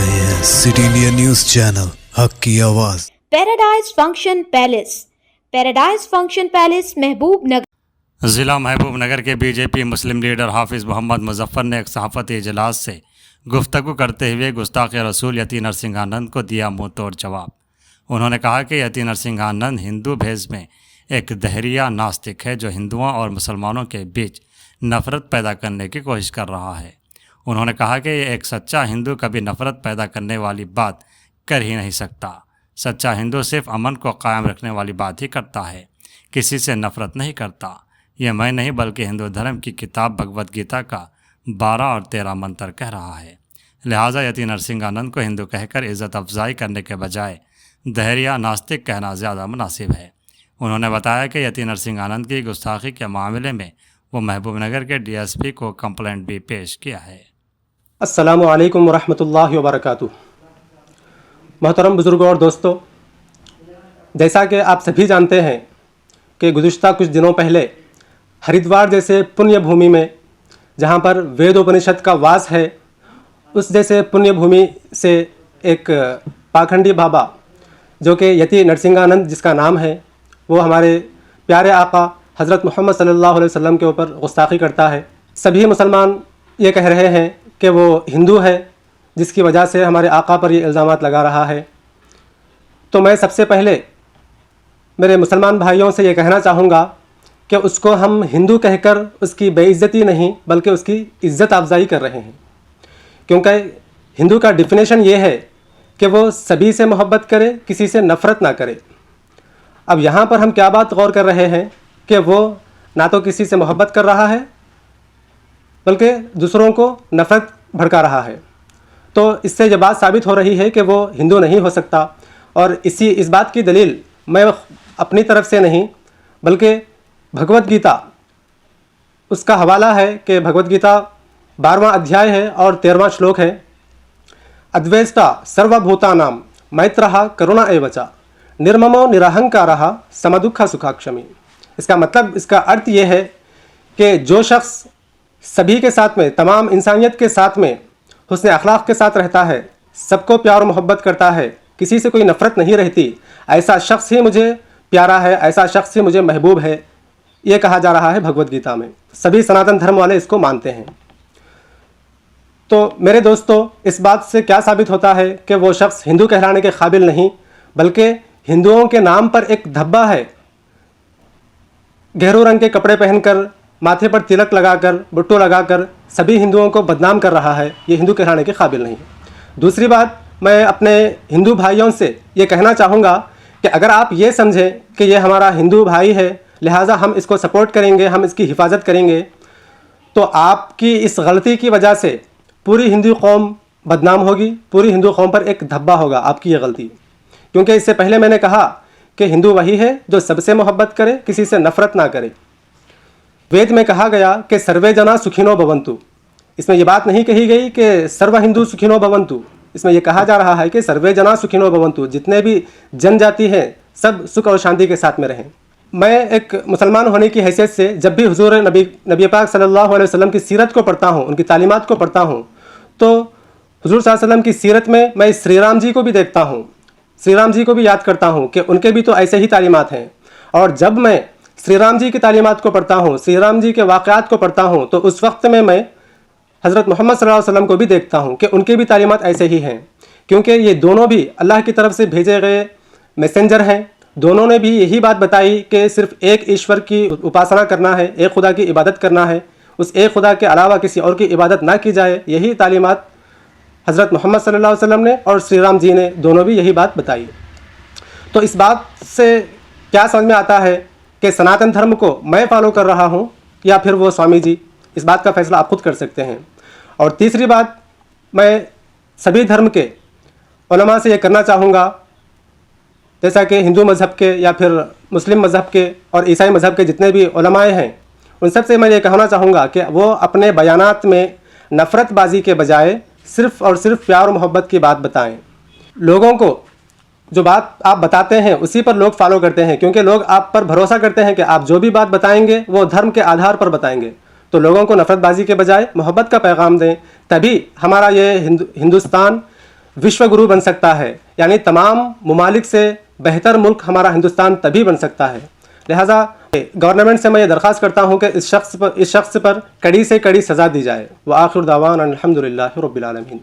रहे हैं city India news channel हक की आवाज। Paradise function palace. Paradise function palace महबूब नगर। ज़िला महबूब नगर के बीजेपी मुस्लिम लीडर हाफिज़ मोहम्मद मुजफ्फर ने एक सहाफ़ती इजलास से गुफ्तगू करते हुए गुस्ताख़ रसूल यती नरसिंह आनंद को दिया मुँह तोड़ जवाब। उन्होंने कहा कि यती नरसिंह आनंद हिंदू भेष में एक दहरिया नास्तिक है जो हिंदुओं और मुसलमानों के बीच नफ़रत पैदा करने की कोशिश कर रहा है। उन्होंने कहा कि एक सच्चा हिंदू कभी नफ़रत पैदा करने वाली बात कर ही नहीं सकता। सच्चा हिंदू सिर्फ अमन को कायम रखने वाली बात ही करता है, किसी से नफ़रत नहीं करता। यह मैं नहीं बल्कि हिंदू धर्म की किताब भगवत गीता का 12 और 13 मंत्र कह रहा है। लिहाजा यती नरसिंह आनंद को हिंदू कहकर इज़्ज़त अफजाई करने के बजाय दहरिया नास्तिक कहना ज़्यादा मुनासिब है। उन्होंने बताया कि यती नरसिंह आनंद की गुस्ताखी के मामले में वो महबूब नगर के डीएसपी को कंप्लेंट भी पेश किया है। अस्सलामु अलैकुम वरहमतुल्लाहि वबरकातुहू। मोहतरम बुज़ुर्गों और दोस्तों, जैसा कि आप सभी जानते हैं कि गुज़िश्ता कुछ दिनों पहले हरिद्वार जैसे पुण्य भूमि में, जहाँ पर वेदोपनिषद का वास है, उस जैसे पुण्य भूमि से एक पाखंडी बाबा जो कि यती नरसिंहानंद जिसका नाम है, वो हमारे प्यारे आका हज़रत मोहम्मद सल्लल्लाहु अलैहि वसल्लम के ऊपर गुस्ताखी करता है। सभी मुसलमान ये कह रहे हैं कि वो हिंदू है, जिसकी वजह से हमारे आका पर ये इल्ज़ामात लगा रहा है। तो मैं सबसे पहले मेरे मुसलमान भाइयों से ये कहना चाहूँगा कि उसको हम हिंदू कहकर उसकी बेइज्जती नहीं बल्कि उसकी इज़्ज़त अफजाई कर रहे हैं, क्योंकि हिंदू का डिफिनेशन ये है कि वो सभी से मोहब्बत करे, किसी से नफ़रत ना करे। अब यहाँ पर हम क्या बात गौर कर रहे हैं कि वो ना तो किसी से मोहब्बत कर रहा है बल्कि दूसरों को नफ़रत भड़का रहा है। तो इससे ये बात साबित हो रही है कि वो हिंदू नहीं हो सकता। और इस बात की दलील मैं अपनी तरफ से नहीं बल्कि भगवत गीता, उसका हवाला है कि भगवत गीता 12वां अध्याय है और 13वां श्लोक है। अद्वेष्टा सर्वभूतानां मैत्रः करुणा एवच निर्ममो निरहंकारः समदुःख सुखाक्षमी। इसका मतलब, इसका अर्थ ये है कि जो शख्स सभी के साथ में, तमाम इंसानियत के साथ में हुस्न अखलाक के साथ रहता है, सबको प्यार और मोहब्बत करता है, किसी से कोई नफ़रत नहीं रहती, ऐसा शख्स ही मुझे प्यारा है, ऐसा शख्स ही मुझे महबूब है, ये कहा जा रहा है भगवत गीता में। सभी सनातन धर्म वाले इसको मानते हैं। तो मेरे दोस्तों, इस बात से क्या साबित होता है कि वो शख्स हिंदू कहलाने के काबिल नहीं, बल्कि हिंदुओं के नाम पर एक धब्बा है। गहरे रंग के कपड़े पहनकर, माथे पर तिलक लगाकर, बुट्टू लगाकर सभी हिंदुओं को बदनाम कर रहा है। ये हिंदू कहलाने के काबिल नहीं। दूसरी बात, मैं अपने हिंदू भाइयों से ये कहना चाहूँगा कि अगर आप ये समझें कि ये हमारा हिंदू भाई है, लिहाजा हम इसको सपोर्ट करेंगे, हम इसकी हिफाजत करेंगे, तो आपकी इस गलती की वजह से पूरी हिंदू कौम बदनाम होगी, पूरी हिंदू कौम पर एक धब्बा होगा आपकी ये गलती। क्योंकि इससे पहले मैंने कहा कि हिंदू वही है जो सबसे मोहब्बत करे, किसी से नफ़रत ना करे। वेद में कहा गया कि सर्वे जना सुखिनो भवन्तु। इसमें यह बात नहीं कही गई कि सर्व हिंदू सुखिनो भवन्तु। इसमें यह कहा जा रहा है कि सर्वे जना सुखिनो भवन्तु, जितने भी जनजाति हैं सब सुख और शांति के साथ में रहें। मैं एक मुसलमान होने की हैसियत से जब भी हुजूर नबी पाक सल्लल्लाहु अलैहि वसल्लम की सीरत को पढ़ता हूँ, उनकी तालीमात को पढ़ता हूँ, तो हुजूर सल्लल्लाहु अलैहि वसल्लम की सीरत में मैं श्री राम जी को भी देखता हूँ, श्री राम जी को भी याद करता हूँ कि उनके भी तो ऐसे ही तालीमात हैं। और जब मैं श्री राम जी की तालीमात को पढ़ता हूँ, श्री राम जी के वाक़यात को पढ़ता हूँ, तो उस वक्त में मैं हज़रत मोहम्मद सल्लल्लाहु अलैहि वसल्लम को भी देखता हूँ कि उनके भी तालीमात ऐसे ही हैं। क्योंकि ये दोनों भी अल्लाह की तरफ से भेजे गए मैसेंजर हैं। दोनों ने भी यही बात बताई कि सिर्फ एक ईश्वर की उपासना करना है, एक खुदा की इबादत करना है, उस एक खुदा के अलावा किसी और की इबादत ना की जाए। यही तालीमात हज़रत मोहम्मद सल्लल्लाहु अलैहि वसल्लम ने और श्री राम जी ने दोनों भी यही बात बताई। तो इस बात से क्या समझ में आता है कि सनातन धर्म को मैं फॉलो कर रहा हूँ या फिर वो स्वामी जी, इस बात का फैसला आप खुद कर सकते हैं। और तीसरी बात, मैं सभी धर्म के उलमा से ये करना चाहूँगा, जैसा कि हिंदू मज़हब के या फिर मुस्लिम मज़हब के और ईसाई मज़हब के जितने भी उलमाए हैं, उन सब से मैं ये कहना चाहूँगा कि वो अपने बयानात में नफ़रतबाजी के बजाय सिर्फ़ और सिर्फ प्यार और मोहब्बत की बात बताएं। लोगों को जो बात आप बताते हैं उसी पर लोग फॉलो करते हैं, क्योंकि लोग आप पर भरोसा करते हैं कि आप जो भी बात बताएंगे वो धर्म के आधार पर बताएंगे। तो लोगों को नफ़रतबाजी के बजाय मोहब्बत का पैगाम दें, तभी हमारा ये हिंदुस्तान विश्व गुरु बन सकता है, यानी तमाम ममालिक से बेहतर मुल्क हमारा हिंदुस्तान तभी बन सकता है। लिहाजा गवर्नमेंट से मैं ये दरख्वास्त करता हूँ कि इस शख्स पर कड़ी से कड़ी सज़ा दी जाए। व आखिर दावाना अल्हम्दुलिल्लाहि रब्बिल आलमीन।